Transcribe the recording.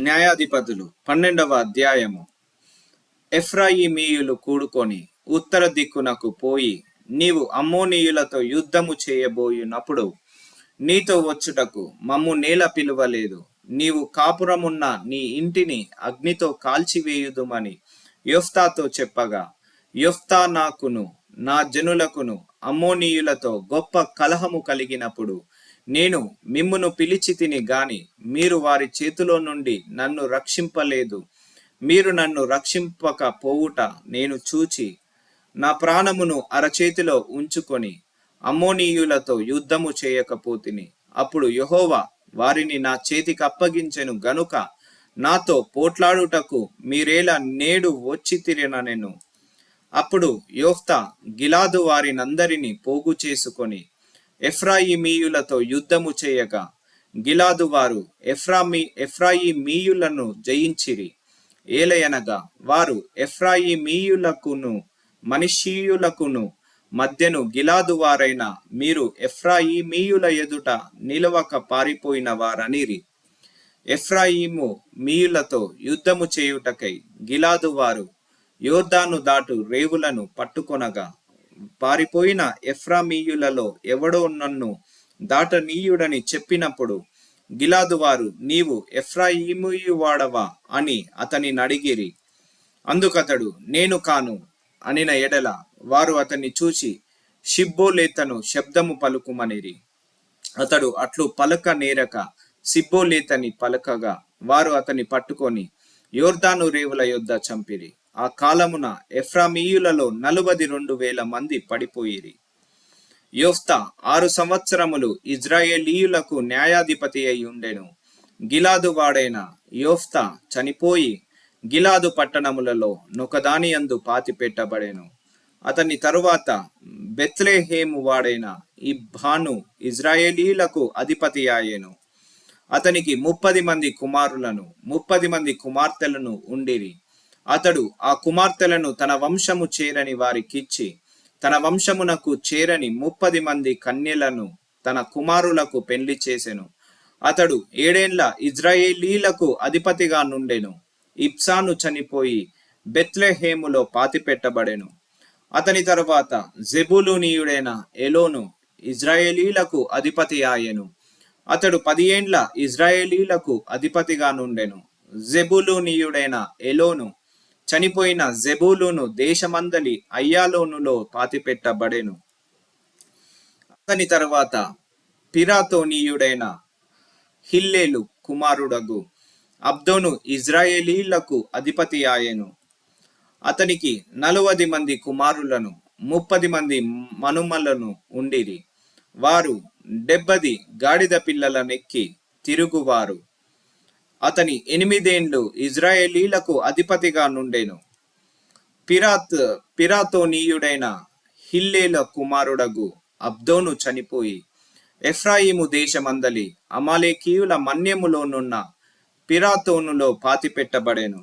న్యాయాధిపతులు 12వ అధ్యాయము. ఎఫ్రాయిమీయులు కూడుకొని ఉత్తర దిక్కునకు పోయి నీవు అమ్మోనీయులతో యుద్ధము చేయబోయినప్పుడు నీతో వచ్చుటకు మమ్ము నేల పిలువలేదు. నీవు కాపురమున్న నీ ఇంటిని అగ్నితో కాల్చివేయుదుమని యొఫ్తాతో చెప్పగా, యొఫ్తా నాకును నా జనులకును అమ్మోనీయులతో గొప్ప కలహము కలిగినప్పుడు నేను మిమ్మును పిలిచితిని గాని మీరు వారి చేతిలో నుండి నన్ను రక్షింపలేదు. మీరు నన్ను రక్షింపక పోవుట నేను చూచి నా ప్రాణమును అరచేతిలో ఉంచుకొని అమ్మోనీయులతో యుద్ధము చేయకపోతిని. అప్పుడు యెహోవా వారిని నా చేతికి అప్పగించెను గనుక నాతో పోట్లాడుటకు మీరేలా నేడు వచ్చితిరనెను. అప్పుడు యొఫ్తా గిలాదు వారినందరినీ పోగు చేసుకొని ఎఫ్రాయిమీయులతో యుద్ధము చేయగా, గిలాదు వారు ఎఫ్రాయిమీయులను జయించిరి. ఏలయనగా వారు ఎఫ్రాయిమీయులకును మనష్షీయులకును మధ్యను గిలాదు వారైన మీరు ఎఫ్రాయిమీయుల ఎదుట నిలవక పారిపోయిన వారనిరి. ఎఫ్రాయిము మీయులతో యుద్ధము చేయుటకై గిలాదు వారు యోర్దాను దాటు రేవులను పట్టుకొనగా, పారిపోయిన ఎఫ్రామీయులలో ఎవడో నన్ను దాటనీయుడని చెప్పినప్పుడు గిలాదు వారు నీవు ఎఫ్రాయిమీయువాడవా అని అతని నడిగిరి. అందుకతడు నేను కాను అనిన ఎడల వారు అతన్ని చూచి షిబ్బోలేతను శబ్దము పలుకుమనిరి. అతడు అట్లు పలక నేరక సిబ్బోలేతని పలకగా వారు అతన్ని పట్టుకొని యోర్దాను రేవుల యొద్ద చంపిరి. ఆ కాలమున ఎఫ్రామీయులలో 42,000 మంది పడిపోయిరి. యొఫ్తా 6 సంవత్సరములు ఇజ్రాయేలీయులకు న్యాయాధిపతి అయి ఉండెను. గిలాదు వాడైన యొఫ్తా చనిపోయి గిలాదు పట్టణములలో నొకదాని యందు పాతిపెట్టబడెను. అతని తరువాత బెత్లెహేము వాడైన ఇబ్హాను ఇజ్రాయేలీయులకు అధిపతి ఆయెను. అతనికి 30 మంది కుమారులను 30 మంది కుమార్తెలను ఉండిరి. అతడు ఆ కుమార్తెలను తన వంశము చేరని వారికిచ్చి తన వంశమునకు చేరని 30 మంది కన్యలను తన కుమారులకు పెళ్లి చేసెను. అతడు 7 ఏండ్ల ఇజ్రాయేలీలకు అధిపతిగా నుండెను. ఇబ్సాను చనిపోయి బెత్లెహేములో పాతిపెట్టబడెను. అతని తరువాత జెబూలూనీయుడైన ఎలోను ఇజ్రాయేలీలకు అధిపతి ఆయెను. అతడు 10 ఏండ్ల ఇజ్రాయేలీలకు అధిపతిగా నుండెను. జెబూలూనీయుడైన ఎలోను చనిపోయిన జెబూలూను దేశమందలి అయ్యాలోనులో పాతిపెట్టబడెను. అతని తరువాత పిరాతోనీయుడైన హిల్లేలు కుమారుడగు అబ్దోను ఇజ్రాయేలీలకు అధిపతి ఆయెను. అతనికి 40 మంది కుమారులను 30 మంది మనుమలను ఉండిరి. వారు 70 గాడిద పిల్లలనెక్కి తిరుగువారు. అతని 8 ఏండ్లు ఇజ్రాయేలీలకు అధిపతిగా నుండెను. పిరాతోనీయుడైన హిల్లేల కుమారుడగు అబ్దోను చనిపోయి ఎఫ్రాయిము దేశమందలి అమాలేకీయుల మన్యములోనున్న పిరాతోనులో పాతిపెట్టబడెను.